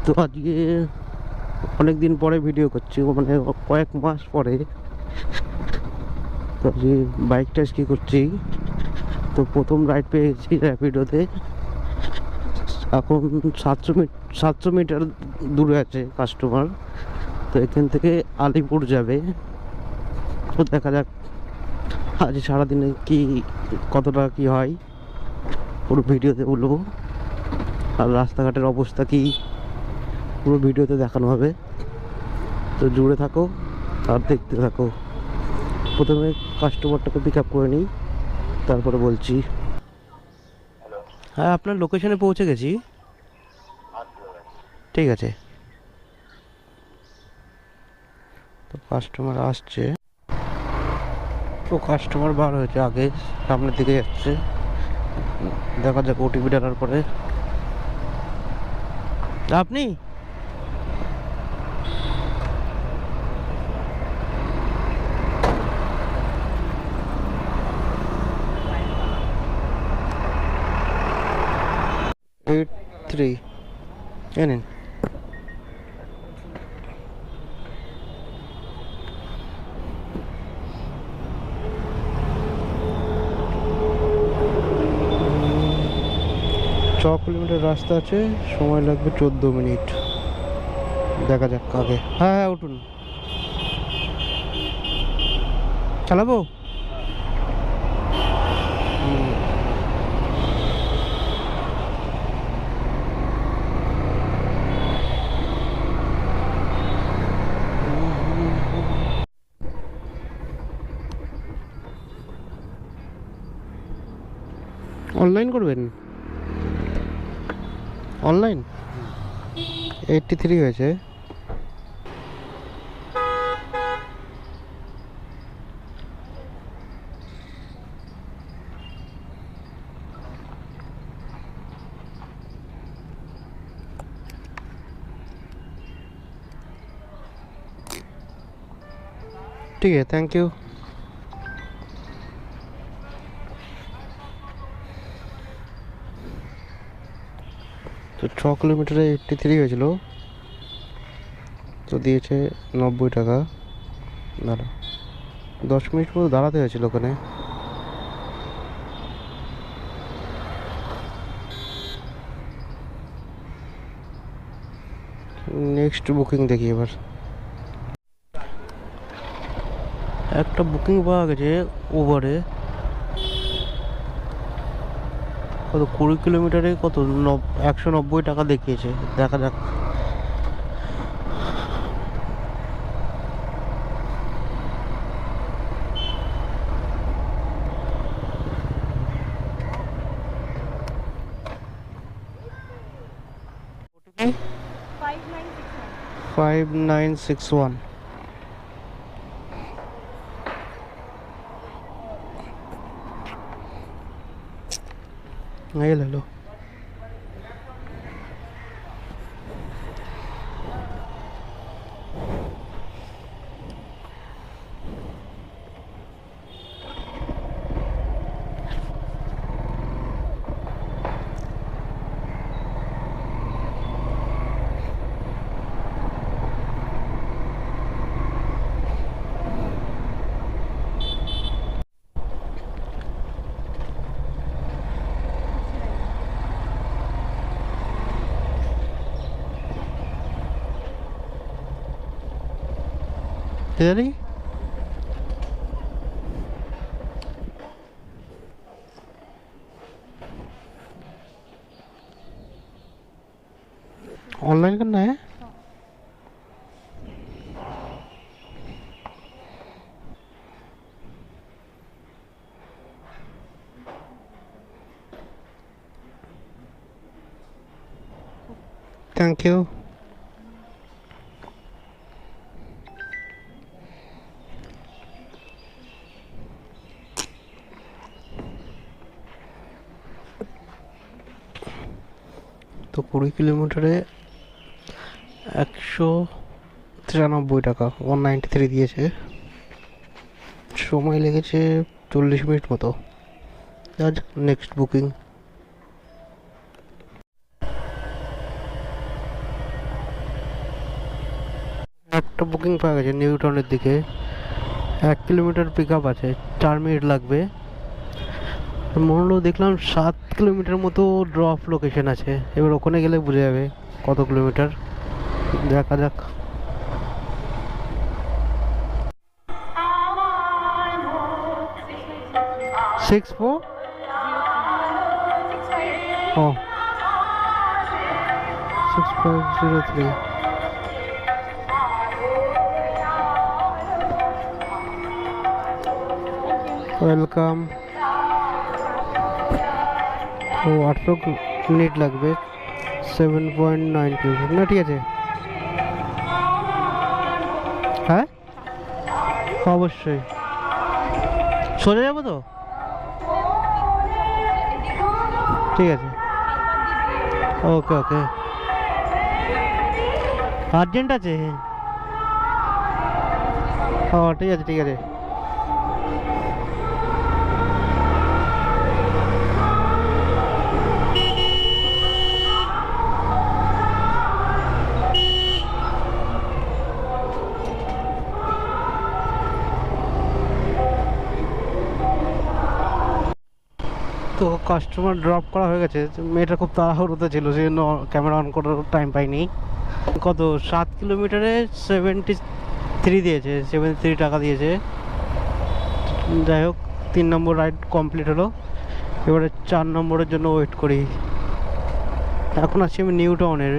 তো আজকে অনেক দিন পরে ভিডিও করছি, মানে কয়েক মাস পরে। তো আজকে বাইক টেস্ট কি করছি। তো প্রথম রাইড পেয়েছি র্যাপিডোতে। এখন 700 মিটার দূরে আছে কাস্টমার। তো এখান থেকে আলিপুর যাবে। তো দেখা যাক আজ সারাদিনে কি কতটা কি হয়, পুরো ভিডিওতে বলবো। আর রাস্তাঘাটের অবস্থা কি পুরো ভিডিওতে দেখানো হবে। তো জুড়ে থাকো আর দেখতে থাকো। প্রথমে কাস্টমারটাকে পিক আপ করে নিই, তারপরে বলছি। হ্যাঁ, আপনার লোকেশনে পৌঁছে গেছি। ঠিক আছে। তো কাস্টমার আসছে। তো কাস্টমার বার হয়েছে, আগে সামনের দিকে যাচ্ছে। দেখা যাক ওটিপি ডালার পরে। আপনি এইট থ্রি জানেন। ছ কিলোমিটার রাস্তা আছে, সময় লাগবে 14 মিনিট। দেখা যাক আগে। হ্যাঁ হ্যাঁ, উঠুন, চালাবো। অনলাইন করবেন? অনলাইন 83 হয়েছে। ठीक है, थैंक यू। তো 6 কিলোমিটারে 83 হয়েছিল। তো দিয়েছে 90 টাকা। দাঁড়া, 10 মিনিট পর দাঁড়াতে হয়েছিল ওখানে। নেক্সট বুকিং দেখি এবার। একটা বুকিং পাওয়া গেছে উবারে। কত 20 কিলোমিটারে কত 190 টাকা দেখিয়েছে। দেখা যাক। Okay. 5961। ये ले लो। तेरी ऑनलाइन करना है। Thank you. তো 20 কিলোমিটারে 193 টাকা, 193 দিয়েছে। সময় লেগেছে 40 মিনিট মতো। আজ নেক্সট বুকিং। একটা বুকিং পাওয়া গেছে নিউ টাউনের দিকে, 1 কিলোমিটার পিক আপ আছে, 4 মিনিট লাগবে। মনে হলো দেখলাম 7 কিলোমিটার মতো ড্রপ লোকেশন আছে, এবার ওখানে গেলে বুঝে যাবে কত কিলোমিটার, দেখা যাক। সিক্স ফোর ও 6503। ওয়েলকাম। ও 18 মিনিট লাগবে, 7.9 কিলোমিটার না, ঠিক আছে। হ্যাঁ অবশ্যই, সোজা যাবো তো, ঠিক আছে। ওকে ওকে, আর্জেন্ট আছে। ও ঠিক আছে ঠিক আছে। তো কাস্টমার ড্রপ করা হয়ে গেছে, মেয়েটা খুব তাড়াহুড়োতে ছিল, সেই জন্য ক্যামেরা অন করার টাইম পাইনি। কত 7 কিলোমিটারে 73 দিয়েছে, 73 টাকা দিয়েছে। যাই হোক, 3 নম্বর রাইড কমপ্লিট হলো, এবারে 4 নম্বরের জন্য ওয়েট করি। এখন আছি আমি নিউ টাউনের,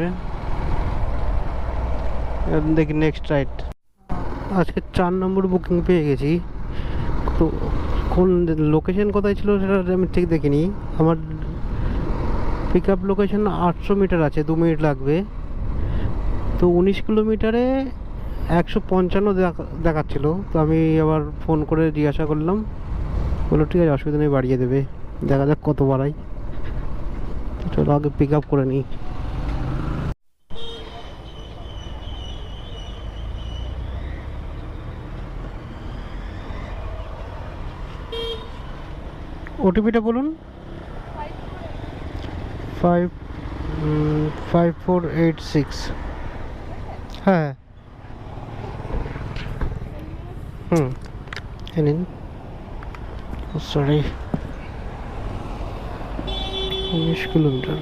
দেখি নেক্সট রাইড। আজকে 4 নম্বর বুকিং পেয়ে গেছি। তো কোন লোকেশন কোথায় ছিল সেটা আমি ঠিক দেখিনি। আমার পিক আপ লোকেশন 800 মিটার আছে, 2 মিনিট লাগবে। তো 19 কিলোমিটারে 155 দেখাচ্ছিল। তো আমি আবার ফোন করে জিজ্ঞাসা করলাম, বললো ঠিক আছে অসুবিধা নেই, বাড়িয়ে দেবে। দেখা যাক কত বাড়াই। চলো আগে পিক আপ করে নিই। ওটিপিটা বলুন। 5486। হ্যাঁ নিন, সরি। 19 কিলোমিটার।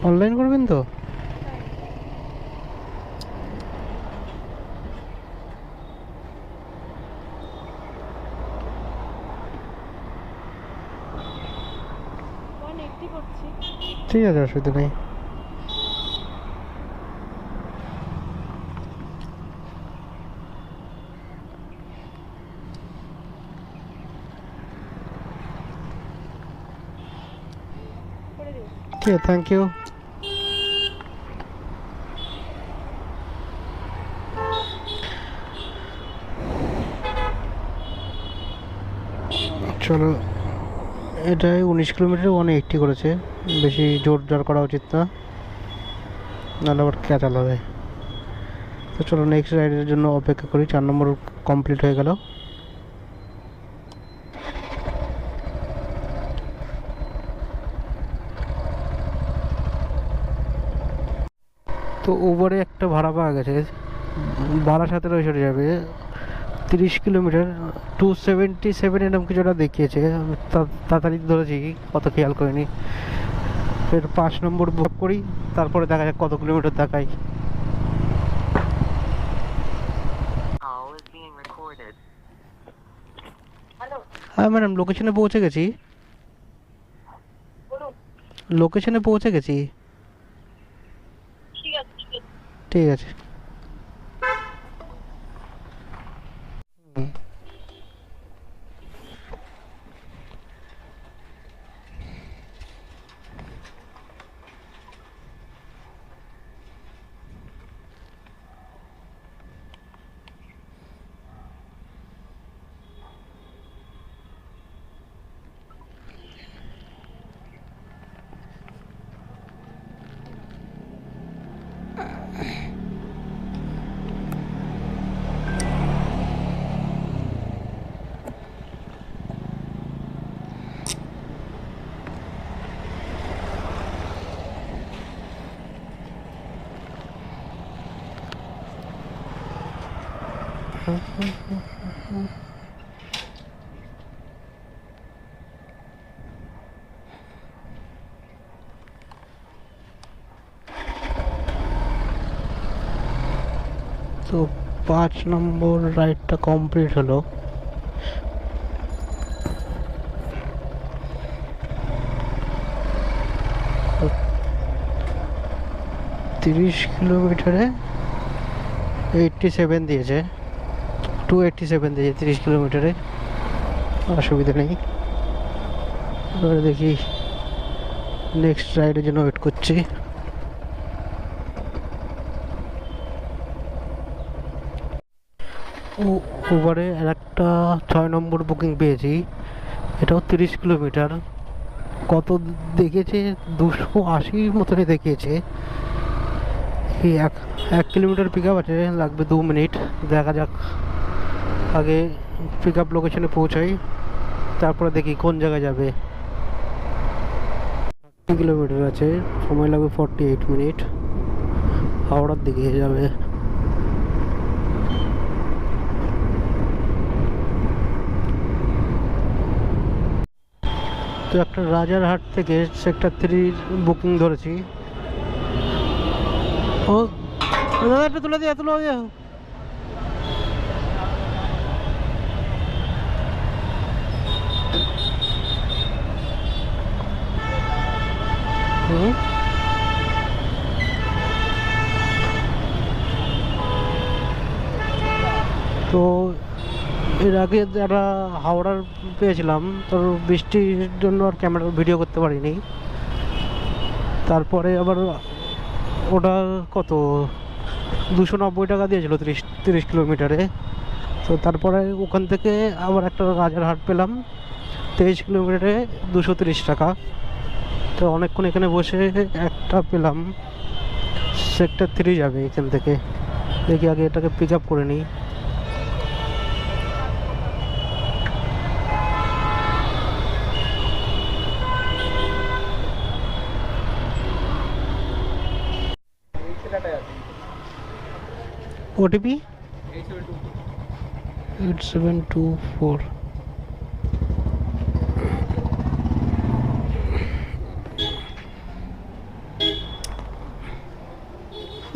অনলাইন করবেন তো? ঠিক আছে, অসুবিধা নেই। ঠিক আছে, থ্যাংক ইউ। চলো, এটাই 19 কিলোমিটার 180 করেছে, বেশি জোর জার করা উচিত না, নাহলে আবার ক্যাচাল হবে। তো চলো নেক্সট রাইডের জন্য অপেক্ষা করি। 4 নম্বর কমপ্লিট হয়ে গেল। তো ওভারে একটা ভাড়া পাওয়া গেছে, বারাসাতের ওই সরে যাবে, 30 কিলোমিটার, 277 এরকম কিছুটা দেখিয়েছে। আমি তাড়াতাড়ি ধরেছি, কত খেয়াল করিনি। ফের 5 নম্বর বুক করি, তারপরে দেখা যাক কত কিলোমিটার দেখাই। হ্যাঁ ম্যাডাম, লোকেশনে পৌঁছে গেছি, লোকেশনে পৌঁছে গেছি। ঠিক আছে। তো 5 নম্বর রাইডটা কমপ্লিট হলো। তো 30 কিলোমিটারে 87 দিয়েছে, 287 দিয়েছে 30 কিলোমিটারে। অসুবিধা নেই। এবারে দেখি নেক্সট রাইডের জন্য ওয়েট করছি। ওভারে আর একটা 6 নম্বর বুকিং পেয়েছি, এটাও 30 কিলোমিটার। কত দেখেছে? 280 মতনই দেখিয়েছে। এই 1 কিলোমিটার পিক আপ আছে, লাগবে 2 মিনিট। দেখা যাক, আগে পিক আপ লোকেশনে পৌঁছাই, তারপরে দেখি কোন জায়গায় যাবে। 30 কিলোমিটার আছে, সময় লাগবে 48 মিনিট। হাওড়ার দিকে যাবে। তো একটা রাজারহাট থেকে সেক্টর 3 বুকিং ধরেছি। ও দাদা, একটু তুলে দিয়ে তুলে দিয়ে। তো এর আগে যারা হাওড়ার পেয়েছিলাম, তোর বৃষ্টির জন্য আর ক্যামেরা ভিডিও করতে পারিনি। তারপরে আবার ওটা কত 290 টাকা দিয়েছিল 30 কিলোমিটারে। তো তারপরে ওখান থেকে আবার একটা রাজারহাট পেলাম 23 কিলোমিটারে 230 টাকা। তো অনেকক্ষণ এখানে বসে একটা পেলাম, সেক্টর 3 যাবে এখান থেকে। দেখি আগে এটাকে পিক আপ করে নিই। OTP 8724।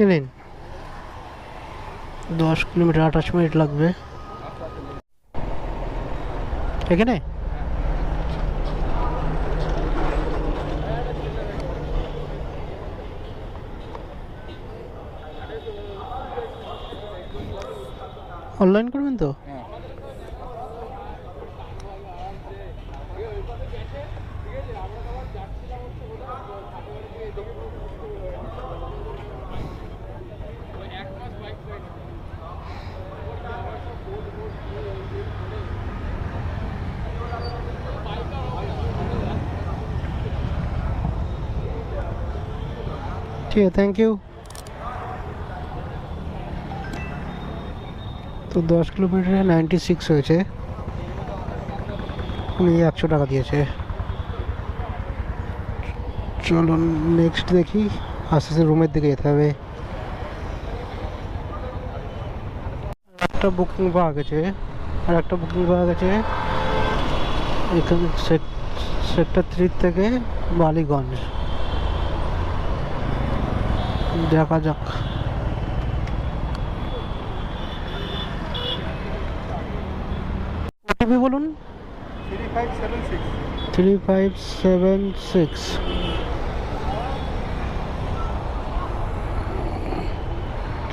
এলেন 10 কিলোমিটার 28 মিনিট লাগবে এখানে। অনলাইন করবেন তো? ঠিক আছে, থ্যাংক ইউ। তো 10 কিলোমিটারে 96 হয়েছে, উনি 100 টাকা দিয়েছে। চলো নেক্সট দেখি, আস্তে আস্তে রুমের দিকে যেতে হবে। একটা বুকিং পাওয়া গেছে, আর একটা বুকিং পাওয়া গেছে এখানে সেক্টর 3 থেকে বালিগঞ্জ। দেখা যাক। ওটিপি বলুন। 3576।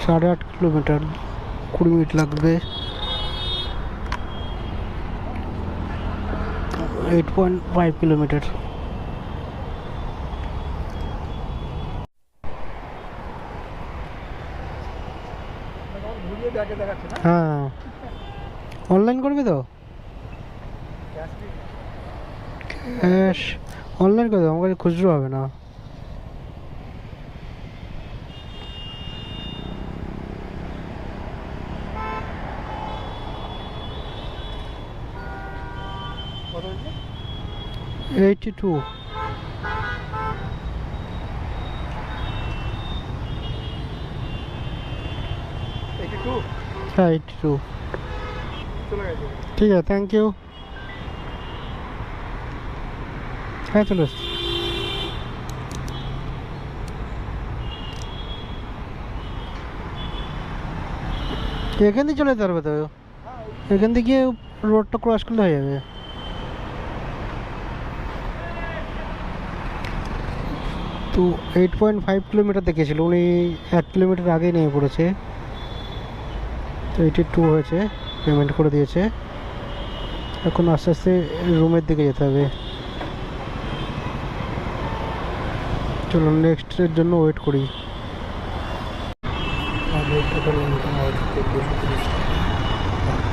8.5 কিলোমিটার, 20 মিনিট লাগবে। 8.5 কিলোমিটার। হ্যাঁ, অনলাইন করবি তো? ক্যাশ অনলাইন করে দেবো, আমার কাছে খুচরো হবে না। $82। হ্যাঁ 82 ঠিক আছে, থ্যাংক ইউ। হ্যাঁ চলে এসছি। এখান দিয়ে চলে যেতে পারবে তো, এখান থেকে গিয়ে রোডটা ক্রস করলে হয়ে যাবে। তো 8.5 কিলোমিটার দেখিয়েছিল, উনি 1 কিলোমিটার আগেই নেমে পড়েছে। তো 82 হয়েছে, পেমেন্ট করে দিয়েছে। এখন আস্তে আস্তে রুমের দিকে যেতে হবে। চলো নেক্সটের জন্য ওয়েট করি।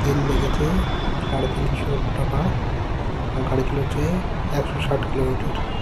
তেল লেগেছে 350 টাকা, গাড়ি চলেছে 160 কিলোমিটার।